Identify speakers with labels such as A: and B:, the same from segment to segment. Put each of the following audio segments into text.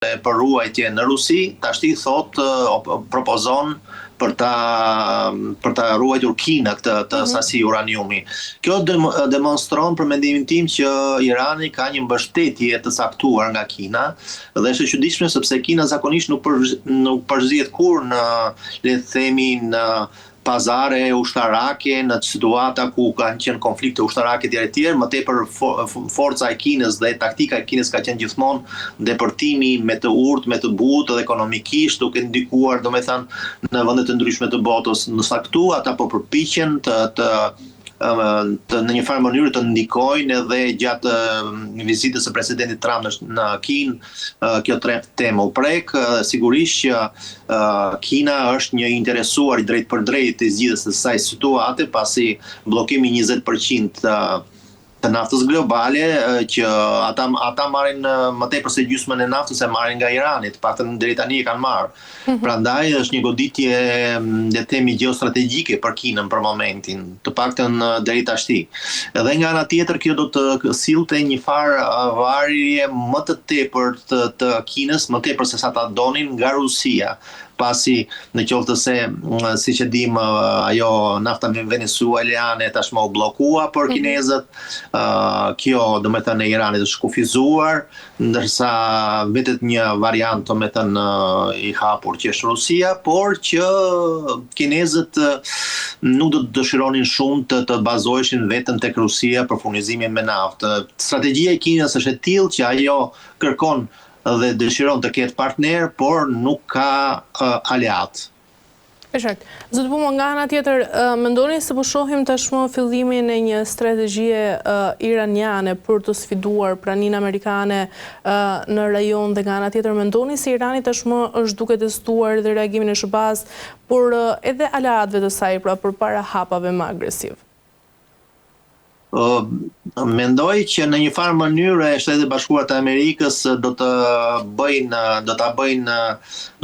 A: për ruajtje në Rusi, tashti thot propozon për ta ruajtur Kina këtë sasi uraniumi. Kjo demonstron për mendimin tim që Irani ka një mbështetje të saktuar nga Kina dhe është e çuditshme sepse Kina zakonisht nuk përzihet kur në, le të themi, në pazare ushtarake, në situata ku kanë qenë konflikte ushtarake tjerë, më tepër forca e Kinës dhe taktika e Kinës ka qenë gjithmonë depërtimi me të urtë, me të butë dhe ekonomikisht, duke ndikuar, domethënë, në vende të ndryshme të botës. Në saktu ata po përpiqen në një farë mënyrë të ndikojnë edhe gjatë vizitës së presidentit Trump në Kinë, kjo temë u prek. Sigurisht që Kina është një interesuar drejt për drejt të zgjidhjes së kësaj situate, pasi bllokimi 20% të naftës globale, që ata marrin më tepër se gjysmën e naftës e marrin nga Irani, të paktën deri tani e kanë marrë. Prandaj është një goditje, le të themi, gjeostrategjike për Kinën për momentin, të paktën deri tashti. Edhe nga ana tjetër kjo do të sillte një farë varje më të tepër të Kinës, më tepër se sa ta donin, nga Rusia. Pasi në qoftë se, siç e dim, ajo nafta venezuelane tashmë u bllokua për kinezët, kjo domethënë e Iranit është kufizuar, ndërsa vetet një variant domethënë i hapur që është Rusia, por që kinezët nuk do të dëshironin shumë të bazoheshin vetëm tek Rusia për furnizimin me naftë. Strategjia e Kinës është e tillë që ajo kërkon dhe dëshiron të ketë partner, por nuk ka aleat.
B: Qartë. Zoti Puma, nga ana tjetër, mendoni se po shohim tashmë fillimin e një strategjie iraniane për të sfiduar praninë amerikane në rajon, dhe nga ana tjetër mendoni se Irani tashmë është duke testuar dhe reagimin e SBA-s, por edhe aleatëve të saj, pra përpara hapave më agresiv?
A: Mendoj që në një farë mënyrë Shtetet e Bashkuara të Amerikës do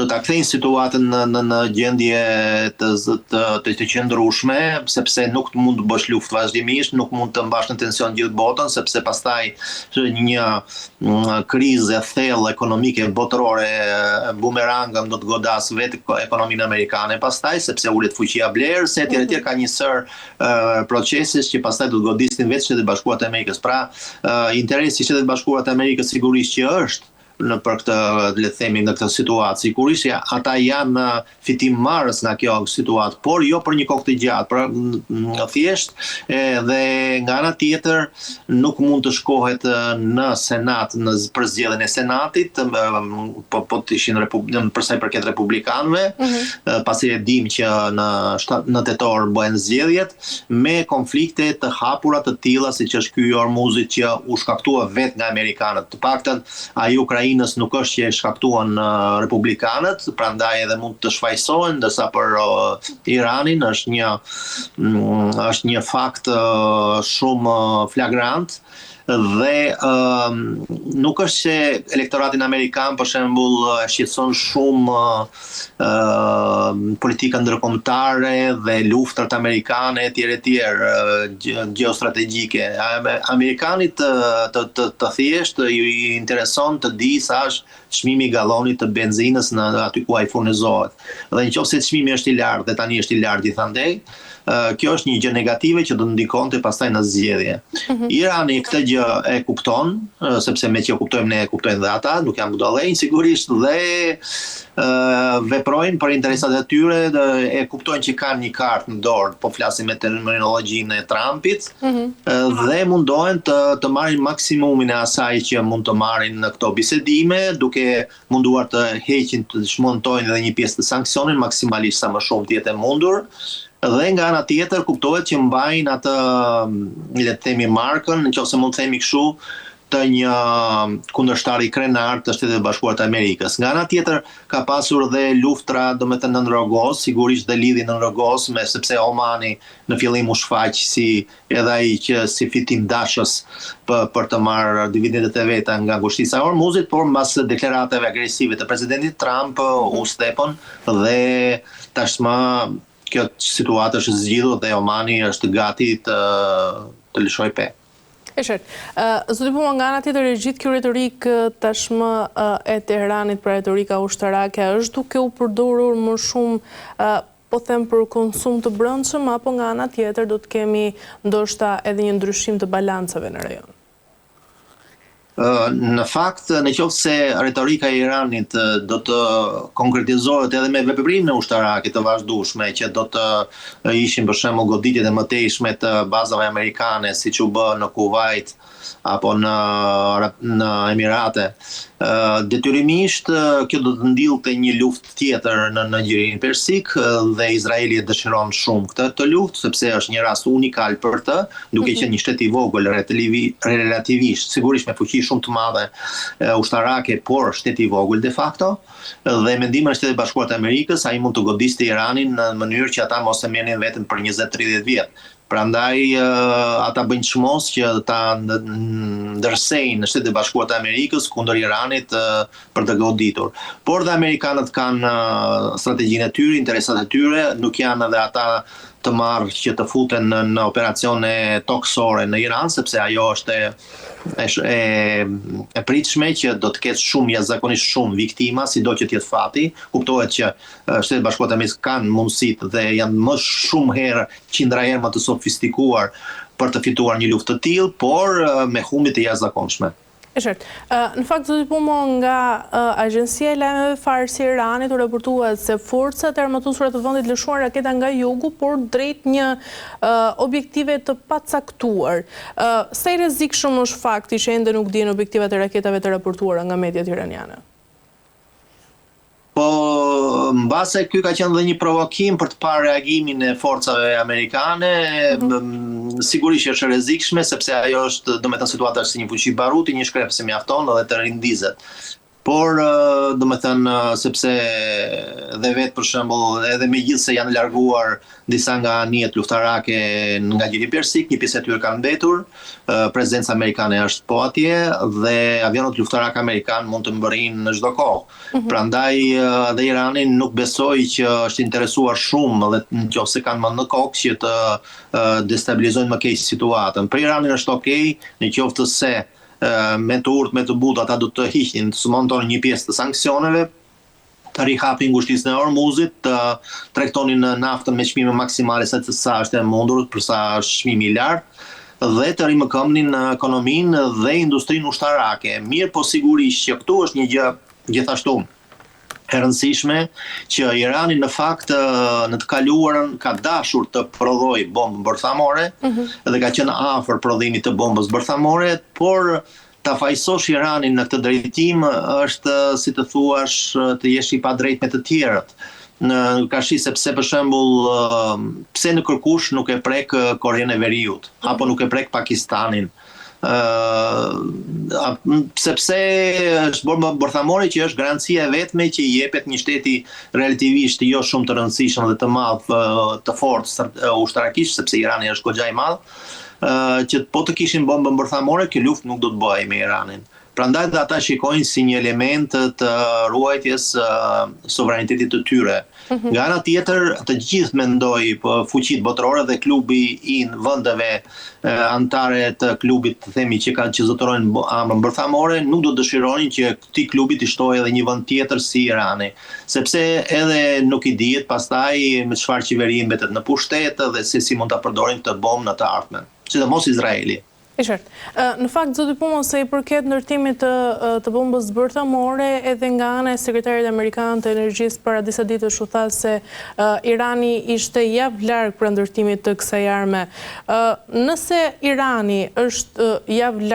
A: ta kthejnë situatën në gjendje të qëndrueshme, sepse nuk mund të bësh luftë vazhdimisht, nuk mund të mbash në tension gjithë botën, sepse pastaj një krizë e thellë ekonomike botërore bumerangëm do të godas vetë ekonominë amerikane pastaj, sepse ulet fuqia blerëse etj. Ka një sër proceses që pastaj do të godis vetë Shtetet e Bashkuara të Amerikës. Pra, interesi i Shtetet e Bashkuara të Amerikës sigurisht që është për këtë, le të themi, në këtë situatë. Sigurisht ata janë fitimmarrës nga kjo situatë, por jo për një kohë të gjatë, për thjesht dhe nga ana tjetër nuk mund të shkohet në Senat për zgjedhjen e Senatit, po të ishin për sa i përket republikanëve, pasi e dim që në tetor bëhen zgjedhjet me konflikte të hapura të tilla siç është ky i Hormuzit që u shkaktua vetë nga amerikanët. Të paktën ai Ukrainës nuk është që e shkaktuan republikanët, prandaj edhe mund të shfaqsohen, ndërsa për Iranin është një fakt shumë flagrant. Dhe nuk është që elektoratin amerikan, për shembull, shqetëson shumë politika ndërkombëtare dhe luftrat amerikane etj. Gjeostrategjike. Amerikanit të thjeshtë i intereson të di sa është çmimi i gallonit të benzinës në aty ku ai furnizohet. Dhe nëse çmimi është i lartë dhe tani është i lartë gjithandej, kjo është një gjë negative që do të ndikonte pastaj në zgjedhje. Irani këtë gjë e kupton, sepse me që e kuptojmë ne, e kuptojnë dhe ata, nuk janë budallënj sigurisht, dhe veprojnë për interesat e tyre, e kuptojnë që kanë një kartë në dorë, po flasim me terminologjinë e Trumpit, dhe mundohen të marrin maksimumin e asaj që mund të marrin në këto bisedime, duke munduar të heqin, të shmontojnë edhe një pjesë të sanksionin maksimalisht sa më shumë të jetë e mundur. Dhe nga ana tjetër kuptohet që mbajnë atë, le të themi, markën, nëse mund të themi kështu, të një kundërshtari krenar të Shtetet e Bashkuara të Amerikës. Nga ana tjetër ka pasur dhe luftra, domethënë nën rrogos, sigurisht dhe lidhje nën rrogos, sepse Omani në fillim u shfaq si edhe ai që si fitim dashës për të marrë dividendet e veta nga ngushtica e Hormuzit, por mbas deklaratave agresive të presidentit Trump u stepën dhe tashmë kjo situatë është zgjidhur dhe Omani është gati të lëshojë pe.
B: E qartë. Zoti Puma, nga ana tjetër, e gjithë kjo retorikë tashmë e Teheranit për retorika ushtarake është duke u përdorur më shumë po them për konsum të brendshëm, apo nga ana tjetër do të kemi ndoshta edhe një ndryshim të balancave në rajon?
A: Në fakt, në qoftë se retorika e Iranit do të konkretizohet edhe me veprime ushtarake të vazhdueshme që do të ishin për shembull goditjet e mëtejshme të bazave amerikane, siç u bë në Kuvajt apo në Emirate, detyrimisht kjo do të ndillte një luftë tjetër në Gjirinë Persik dhe Izraeli e dëshiron shumë këtë luftë sepse është një rast unikal për të, duke qenë një shtet i vogël relativisht, sigurisht me fuqi shumë të madhe ushtarake, por shtet i vogël de facto, dhe mendimi i Shtetit Bashkuar të Amerikës, ai mund të godiste Iranin në mënyrë që ata mos e merrnin veten për 20-30 vjet. Prandaj ata bëjnë çmos që ta ndërsejnë në Shtetet Bashkuar të Amerikës kundër Iranit për të goditur. Por dhe amerikanët kanë strategjinë e tyre, interesat e tyre, nuk janë edhe ata të marrë që të futen në operacione toksore në Iran, sepse ajo është e pritshme që do të ketë shumë, jashtëzakonisht shumë viktima, sido që t'jetë fati. Kuptohet që Shtetet Bashkuara të Amerikës kanë mundësitë dhe janë më shumë herë, 100 herë më të sofistikuar për të fituar një luftë të tillë, por me humbi të jashtëzakonshme.
B: E qartë. Në fakt, zoti Puma, nga Agjencia e Lajmeve Farsi e Iranit u raportuat se forcat e armatuesura të vendit lëshuan raketa nga jugu, por drejt një objektive të pacaktuar. Sa i rrezikshëm është fakti që ende nuk dihen objektivat e raketave të raportuara nga mediat iraniane?
A: Po, mbase ky ka qenë dhe një provokim për të parë reagimin e forcave amerikane, sigurisht është e rrezikshme sepse ajo është, domethënë, situata është si një fuqi baruti, një shkrep se mjafton dhe të rindizet. Por, domethënë, sepse dhe vetë për shembull, edhe megjithse janë larguar disa nga anijet luftarake nga Gjiri Persik, një pjesë e tyre kanë mbetur, prezenca amerikane është po atje dhe avionët luftarak amerikan mund të mbërrinë në çdo kohë. Prandaj dhe Irani nuk besoj që është interesuar shumë dhe nëse kanë më në kokë që të destabilizojnë më keq situatën. Për Iranin është okay, në qoftë se me të urtë, me të butë, ata do të hiqin, të smontonin një pjesë të sanksioneve, të rihapin ngushtisën e Hormuzit, të tregtonin naftën me çmime maksimale sa është e mundur, për sa është çmimi i lartë, dhe të rimëkëmnin ekonominë dhe industrinë ushtarake. Mirë, po sigurisht që këtu është një gjë gjithashtu e rëndësishme që Irani në fakt në të kaluarën ka dashur të prodhojë bombë bërthamore dhe ka qenë afër prodhimit të bombës bërthamore, por ta fajsosh Iranin në këtë drejtim është, si të thuash, të jesh i padrejtë me të tjerët. Ka shi sepse për shembull pse në kërkush nuk e prek Korenë e Veriut apo nuk e prek Pakistanin. Sepse është bombë bërthamore që është garancia e vetme që i jepet një shteti relativisht jo shumë të rëndësishëm dhe të madh, të fortë ushtarakisht, sepse Irani është goxha i madh, që po të kishin bombën bërthamore, kjo luftë nuk do të bëhej me Iranin. Prandaj dhe ata shikojnë si një element të ruajtjes sovranitetit të tyre. Nga ana tjetër, të gjithë mendoj fuqitë botërore dhe klubi i vendeve anëtare të klubit, të themi që zotërojnë armën bërthamore, nuk do dëshironin që këtij klubi të shtojë edhe një vend tjetër si Irani, sepse edhe nuk i dihet pastaj me çfarë qeveri mbetet në pushtet dhe se si mund ta përdorin këtë bombë në të ardhmen, sidomos Izraeli.
B: E qartë. Në fakt, zoti Puma, se i përket ndërtimit të bombës bërthamore, edhe nga ana e sekretarit amerikan të energjisë para disa ditësh u tha se Irani ishte javë larg për ndërtimit të kësaj arme. Nëse Irani është javë larg